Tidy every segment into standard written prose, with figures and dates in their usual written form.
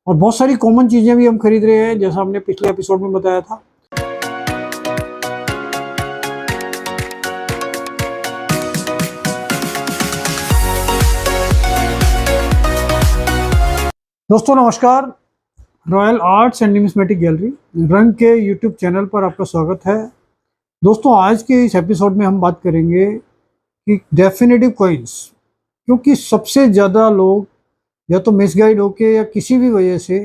और बहुत सारी कॉमन चीज़ें भी हम खरीद रहे हैं, जैसा हमने पिछले एपिसोड में बताया था। दोस्तों नमस्कार, royal arts and numismatic gallery रंग के यूट्यूब चैनल पर आपका स्वागत है। दोस्तों आज के इस एपिसोड में हम बात करेंगे कि डेफिनेटिव कॉइन्स, क्योंकि सबसे ज़्यादा लोग या तो मिसगाइड होके या किसी भी वजह से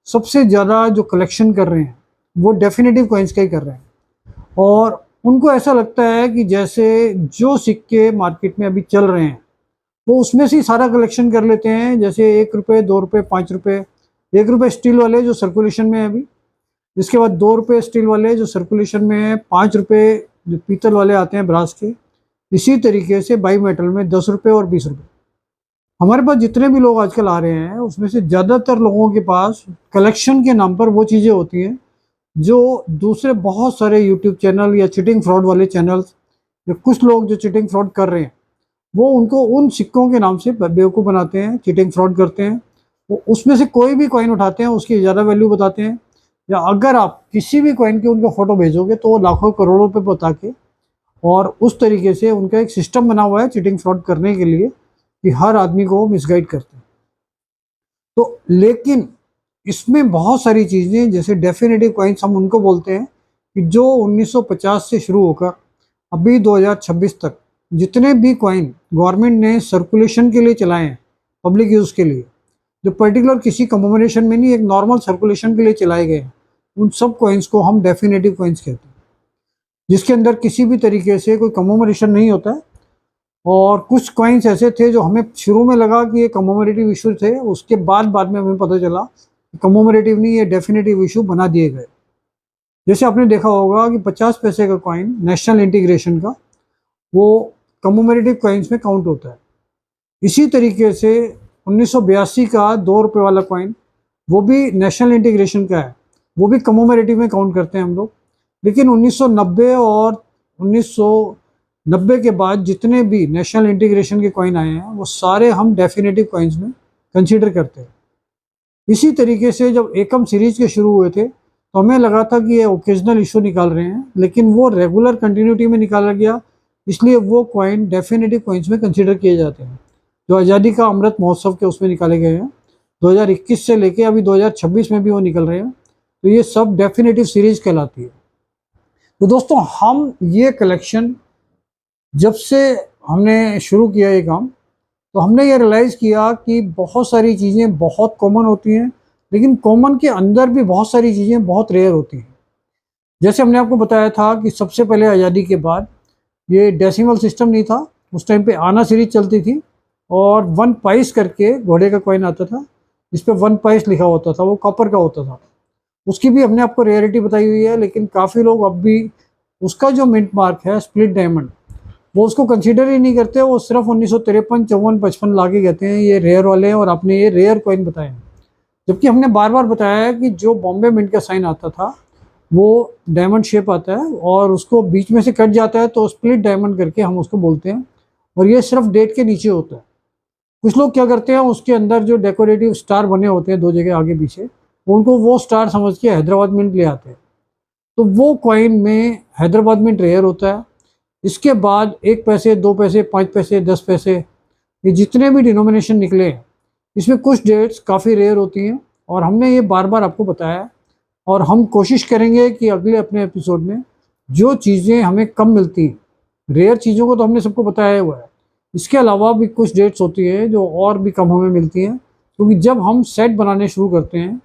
सबसे ज़्यादा जो कलेक्शन कर रहे हैं वो डेफिनेटिव कॉइन्स का ही कर रहे हैं। और उनको ऐसा लगता है कि जैसे जो सिक्के मार्केट में अभी चल रहे हैं वो उसमें से ही सारा कलेक्शन कर लेते हैं। जैसे 1 रुपये, 2 रुपये, 5 रुपये, 1 रुपये स्टील वाले जो सर्कुलेशन में है अभी, इसके बाद 2 रुपये स्टील वाले जो सर्कुलेशन में है, 5 रुपये जो पीतल वाले आते हैं ब्रास के, इसी तरीके से बाई मेटल में 10 रुपये और 20 रुपये। हमारे पास जितने भी लोग आजकल आ रहे हैं उसमें से ज़्यादातर लोगों के पास कलेक्शन के नाम पर वो चीज़ें होती हैं जो दूसरे बहुत सारे यूट्यूब चैनल या चिटिंग फ्रॉड वाले चैनल्स या कुछ लोग जो चिटिंग फ्रॉड कर रहे हैं वो उनको उन सिक्कों के नाम से बेवकूफ़ बनाते हैं, चीटिंग फ्रॉड करते हैं। वो उसमें से कोई भी कॉइन उठाते हैं, उसकी ज़्यादा वैल्यू बताते हैं, या अगर आप किसी भी कॉइन की उनको फ़ोटो भेजोगे तो वो लाखों करोड़ों पे बता के, और उस तरीके से उनका एक सिस्टम बना हुआ है चीटिंग फ्रॉड करने के लिए कि हर आदमी को मिसगाइड करते हैं। तो लेकिन इसमें बहुत सारी चीज़ें, जैसे डेफिनेटिव कॉइन्स हम उनको बोलते हैं कि जो 1950 से शुरू होकर अभी 2026 तक जितने भी कॉइन गवर्नमेंट ने सर्कुलेशन के लिए चलाए हैं, पब्लिक यूज़ के लिए, जो पर्टिकुलर किसी कमोमरेशन में नहीं, एक नॉर्मल सर्कुलेशन के लिए चलाए गए हैं, उन सब कॉइन्स को हम डेफिनेटिव कॉइन्स कहते हैं, जिसके अंदर किसी भी तरीके से कोई कमोमरेशन नहीं होता है। और कुछ कॉइन्स ऐसे थे जो हमें शुरू में लगा कि ये कमोमरेटिव इशू थे, उसके बाद में हमें पता चला कि कमोमरेटिव नहीं, ये डेफिनेटिव इशू बना दिए गए। जैसे आपने देखा होगा कि 50 पैसे का कॉइन नेशनल इंटीग्रेशन का, वो कमोमरेटिव कॉइन्स में काउंट होता है। इसी तरीके से 1982 का 2 रुपये वाला कॉइन, वो भी नेशनल इंटीग्रेशन का है, वो भी कमोमरेटिव में काउंट करते हैं हम लोग। लेकिन 1990 और 1990 के बाद जितने भी नेशनल इंटीग्रेशन के कॉइन आए हैं वो सारे हम डेफिनेटिव कॉइन्स में कंसीडर करते हैं। इसी तरीके से जब एकम सीरीज के शुरू हुए थे तो हमें लगा था कि ये ओकेजनल इशू निकाल रहे हैं, लेकिन वो रेगुलर कंटिन्यूटी में निकाला गया, इसलिए वो कॉइन डेफिनेटिव कॉइन्स में कंसीडर किए जाते हैं। जो आज़ादी का अमृत महोत्सव के उसमें निकाले गए हैं 2021 से लेके अभी 2026 में भी वो निकल रहे हैं, तो ये सब डेफिनेटिव सीरीज कहलाती है। तो दोस्तों हम ये कलेक्शन जब से हमने शुरू किया ये काम, तो हमने ये रियलाइज़ किया कि बहुत सारी चीज़ें बहुत कॉमन होती हैं, लेकिन कॉमन के अंदर भी बहुत सारी चीज़ें बहुत रेयर होती हैं। जैसे हमने आपको बताया था कि सबसे पहले आज़ादी के बाद ये डेसिमल सिस्टम नहीं था, उस टाइम पे आना सीरीज चलती थी, और 1 पाइस करके घोड़े का कॉइन आता था, जिस पे 1 पाइस लिखा होता था, वो कॉपर का होता था। उसकी भी हमने आपको रेयरिटी बताई हुई है, लेकिन काफ़ी लोग अब भी उसका जो मिंट मार्क है स्प्लिट डायमंड, वो उसको कंसीडर ही नहीं करते। वो सिर्फ 1953, 54, 55 ला के कहते हैं ये रेयर वाले हैं, और आपने ये रेयर कॉइन बताए हैं। जबकि हमने बार बार बताया है कि जो बॉम्बे मिंट का साइन आता था वो डायमंड शेप आता है, और उसको बीच में से कट जाता है तो स्प्लिट डायमंड करके हम उसको बोलते हैं, और ये सिर्फ डेट के नीचे होता है। कुछ लोग क्या करते हैं, उसके अंदर जो डेकोरेटिव स्टार बने होते हैं 2 जगह आगे पीछे, उनको वो स्टार समझ के हैदराबाद मिंट ले आते हैं, तो वो कॉइन में हैदराबाद मिंट रेयर होता है। इसके बाद 1 पैसे, 2 पैसे, 5 पैसे, 10 पैसे, ये जितने भी डिनोमिनेशन निकले हैं, इसमें कुछ डेट्स काफ़ी रेयर होती हैं, और हमने ये बार बार आपको बताया है। और हम कोशिश करेंगे कि अगले अपने एपिसोड में जो चीज़ें हमें कम मिलती हैं, रेयर चीज़ों को तो हमने सबको बताया हुआ है, इसके अलावा भी कुछ डेट्स होती हैं जो और भी कम हमें मिलती हैं, क्योंकि जब हम सेट बनाने शुरू करते हैं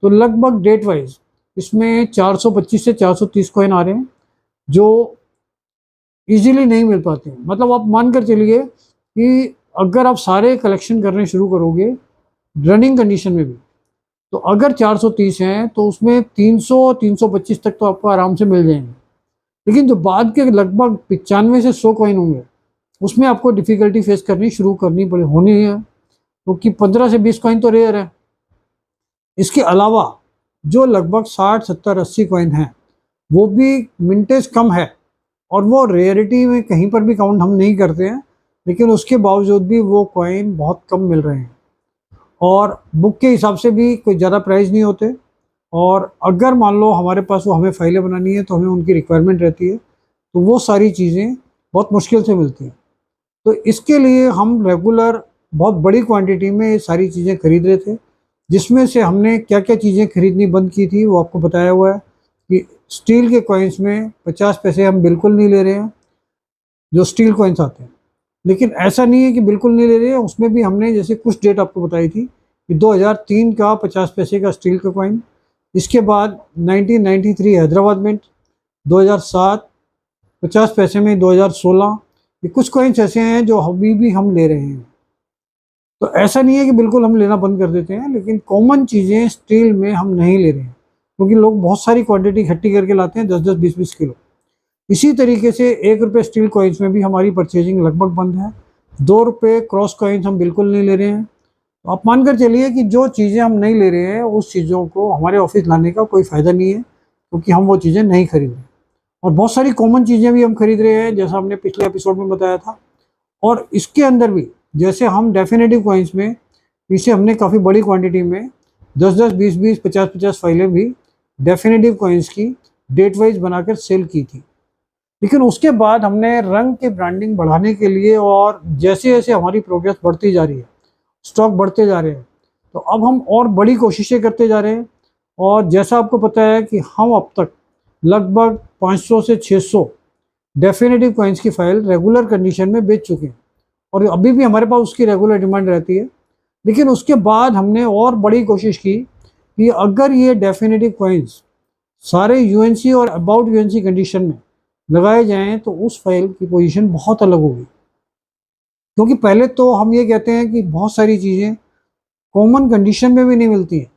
तो लगभग डेट वाइज इसमें 425 से 430 कॉइन आ रहे हैं जो ईजिली नहीं मिल पाते हैं। मतलब आप मान कर चलिए कि अगर आप सारे कलेक्शन करने शुरू करोगे रनिंग कंडीशन में भी, तो अगर 430 हैं तो उसमें 300, 325 तक तो आपको आराम से मिल जाएंगे। लेकिन जो बाद के लगभग 95 से 100 कॉइन होंगे, उसमें आपको डिफ़िकल्टी फेस करनी होनी है, क्योंकि 15 से 20 कॉइन तो रेयर है। इसके अलावा जो लगभग 60, 70, 80 कॉइन हैं वो भी मिंटेज कम है, और वो रेयरिटी में कहीं पर भी काउंट हम नहीं करते हैं, लेकिन उसके बावजूद भी वो कॉइन बहुत कम मिल रहे हैं। और बुक के हिसाब से भी कोई ज़्यादा प्राइस नहीं होते। और अगर मान लो हमारे पास वो हमें फाइलें बनानी है तो हमें उनकी रिक्वायरमेंट रहती है, तो वो सारी चीज़ें बहुत मुश्किल से मिलती हैं। तो इसके लिए हम रेगुलर बहुत बड़ी क्वांटिटी में ये सारी चीज़ें खरीद रहे थे, जिसमें से हमने क्या-क्या चीज़ें खरीदनी बंद की थी वो आपको बताया हुआ है कि स्टील के कॉइन्स में 50 पैसे हम बिल्कुल नहीं ले रहे हैं, जो स्टील कॉइन्स आते हैं। लेकिन ऐसा नहीं है कि बिल्कुल नहीं ले रहे हैं, उसमें भी हमने जैसे कुछ डेट आपको बताई थी कि 2003 का 50 पैसे का स्टील का कॉइन, इसके बाद 1993 हैदराबाद मिंट, 2007 50 पैसे में, 2016 ये कुछ कॉइन्स ऐसे हैं जो अभी भी हम ले रहे हैं। तो ऐसा नहीं है कि बिल्कुल हम लेना बंद कर देते हैं, लेकिन कॉमन चीज़ें स्टील में हम नहीं ले रहे हैं, क्योंकि लोग बहुत सारी क्वांटिटी इकट्ठी करके लाते हैं, 10-10 20-20 किलो। इसी तरीके से ₹1 स्टील कॉइन्स में भी हमारी परचेजिंग लगभग बंद है। ₹2 क्रॉस कॉइन्स हम बिल्कुल नहीं ले रहे हैं। तो आप मानकर चलिए कि जो चीज़ें हम नहीं ले रहे हैं उस चीज़ों को हमारे ऑफिस लाने का कोई फ़ायदा नहीं है, क्योंकि हम वो चीज़ें नहीं खरीद रहे। और बहुत सारी कॉमन चीज़ें भी हम खरीद रहे हैं, जैसा हमने पिछले एपिसोड में बताया था। और इसके अंदर भी जैसे हम डेफिनेटिव कॉइन्स में इसे हमने काफ़ी बड़ी क्वांटिटी में 10-10 20-20 50-50 फाइलें भी डेफिनेटिव कॉइन्स की डेट वाइज बनाकर सेल की थी। लेकिन उसके बाद हमने रंग की ब्रांडिंग बढ़ाने के लिए और जैसे जैसे हमारी प्रोग्रेस बढ़ती जा रही है, स्टॉक बढ़ते जा रहे हैं, तो अब हम और बड़ी कोशिशें करते जा रहे हैं। और जैसा आपको पता है कि हम अब तक लगभग 500 से 600 डेफिनेटिव कॉइन्स की फाइल रेगुलर कंडीशन में बेच चुके हैं, और अभी भी हमारे पास उसकी रेगुलर डिमांड रहती है। लेकिन उसके बाद हमने और बड़ी कोशिश की कि अगर ये डेफिनेटिव कॉइन्स सारे यूएनसी और अबाउट यूएनसी कंडीशन में लगाए जाएं तो उस फाइल की पोजीशन बहुत अलग होगी। क्योंकि पहले तो हम ये कहते हैं कि बहुत सारी चीज़ें कॉमन कंडीशन में भी नहीं मिलती हैं।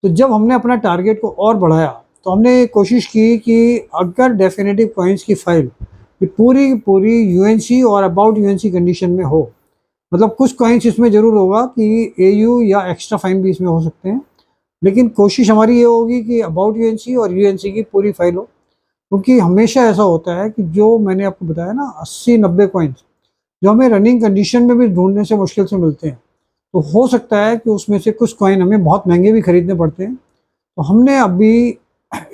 तो जब हमने अपना टारगेट को और बढ़ाया तो हमने कोशिश की कि अगर डेफिनेटिव कॉइन्स की फाइल ये पूरी की पूरी यूएनसी और अबाउट यूएनसी कंडीशन में हो, मतलब कुछ कॉइन्स इसमें ज़रूर होगा कि एयू या एक्स्ट्रा फाइन भी इसमें हो सकते हैं, लेकिन कोशिश हमारी ये होगी कि अबाउट यूएनसी और यूएनसी की पूरी फाइल हो। क्योंकि हमेशा ऐसा होता है कि जो मैंने आपको बताया ना 80-90 कॉइन्स जो हमें रनिंग कंडीशन में भी ढूंढने से मुश्किल से मिलते हैं, तो हो सकता है कि उसमें से कुछ कॉइन हमें बहुत महंगे भी खरीदने पड़ते हैं। तो हमने अभी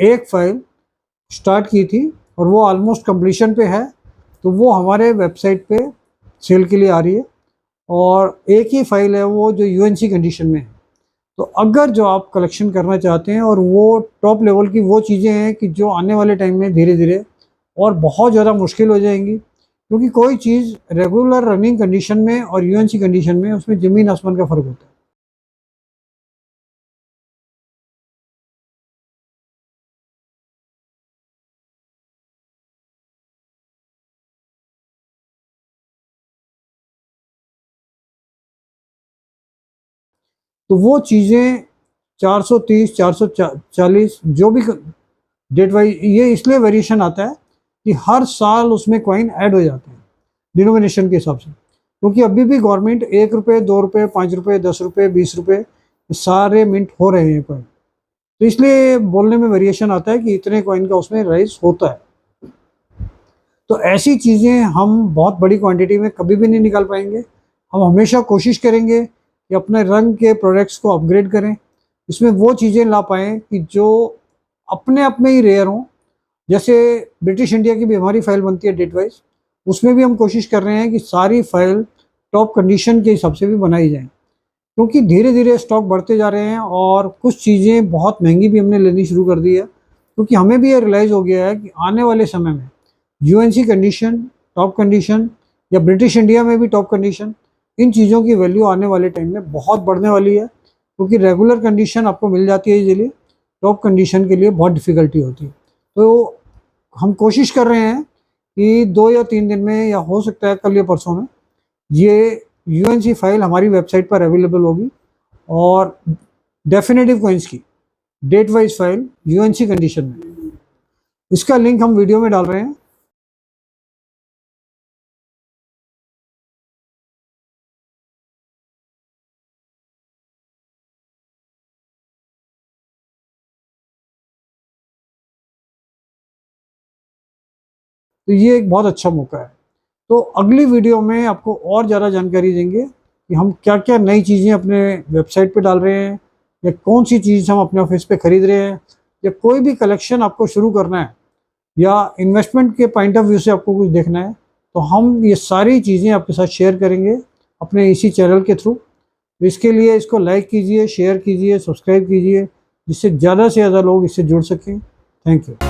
एक फाइल स्टार्ट की थी और वो ऑलमोस्ट कंप्लीशन पे है, तो वो हमारे वेबसाइट पे सेल के लिए आ रही है। और एक ही फाइल है वो जो यूएनसी कंडीशन में है। तो अगर जो आप कलेक्शन करना चाहते हैं और वो टॉप लेवल की वो चीज़ें हैं कि जो आने वाले टाइम में धीरे धीरे और बहुत ज़्यादा मुश्किल हो जाएंगी, क्योंकि कोई चीज़ रेगुलर रनिंग कंडीशन में और यूएनसी कंडीशन में उसमें ज़मीन आसमान का फ़र्क होता है। तो वो चीज़ें 430 440 जो भी डेट वाइज ये इसलिए वेरिएशन आता है कि हर साल उसमें कॉइन ऐड हो जाते हैं डिनोमिनेशन के हिसाब से। क्योंकि अभी भी गवर्नमेंट ₹1 ₹2 ₹5 ₹10 ₹20 सारे मिंट हो रहे हैं कॉइन। तो इसलिए बोलने में वेरिएशन आता है कि इतने कॉइन का उसमें राइज होता है। तो ऐसी चीज़ें हम बहुत बड़ी क्वांटिटी में कभी भी नहीं निकाल पाएंगे। हम हमेशा कोशिश करेंगे कि अपने रंग के प्रोडक्ट्स को अपग्रेड करें, इसमें वो चीज़ें ला पाएँ कि जो अपने आप में ही रेयर हों। जैसे ब्रिटिश इंडिया की भी हमारी फाइल बनती है डेट वाइज, उसमें भी हम कोशिश कर रहे हैं कि सारी फाइल टॉप कंडीशन के हिसाब से भी बनाई जाए। क्योंकि धीरे धीरे स्टॉक बढ़ते जा रहे हैं और कुछ चीज़ें बहुत महंगी भी हमने लेनी शुरू कर दी है, क्योंकि हमें भी ये रियलाइज़ हो गया है कि आने वाले समय में यूएनसी कंडीशन, टॉप कंडीशन या ब्रिटिश इंडिया में भी टॉप कंडीशन, इन चीज़ों की वैल्यू आने वाले टाइम में बहुत बढ़ने वाली है। क्योंकि रेगुलर कंडीशन आपको मिल जाती है इजीली, टॉप कंडीशन के लिए बहुत डिफ़िकल्टी होती है। तो हम कोशिश कर रहे हैं कि 2 या 3 दिन में या हो सकता है कल या परसों में ये यूएनसी फाइल हमारी वेबसाइट पर अवेलेबल होगी। और डेफिनेटिव कॉइन्स की date wise file UNC condition में, इसका लिंक हम वीडियो में डाल रहे हैं। तो ये एक बहुत अच्छा मौका है। तो अगली वीडियो में आपको और ज़्यादा जानकारी देंगे कि हम क्या क्या नई चीज़ें अपने वेबसाइट पे डाल रहे हैं, या कौन सी चीज़ हम अपने ऑफिस पे खरीद रहे हैं, या कोई भी कलेक्शन आपको शुरू करना है, या इन्वेस्टमेंट के पॉइंट ऑफ व्यू से आपको कुछ देखना है, तो हम ये सारी चीज़ें आपके साथ शेयर करेंगे अपने इसी चैनल के थ्रू। तो इसके लिए इसको लाइक कीजिए, शेयर कीजिए, सब्सक्राइब कीजिए, जिससे ज़्यादा से ज़्यादा लोग इससे जुड़ सकें। Thank you.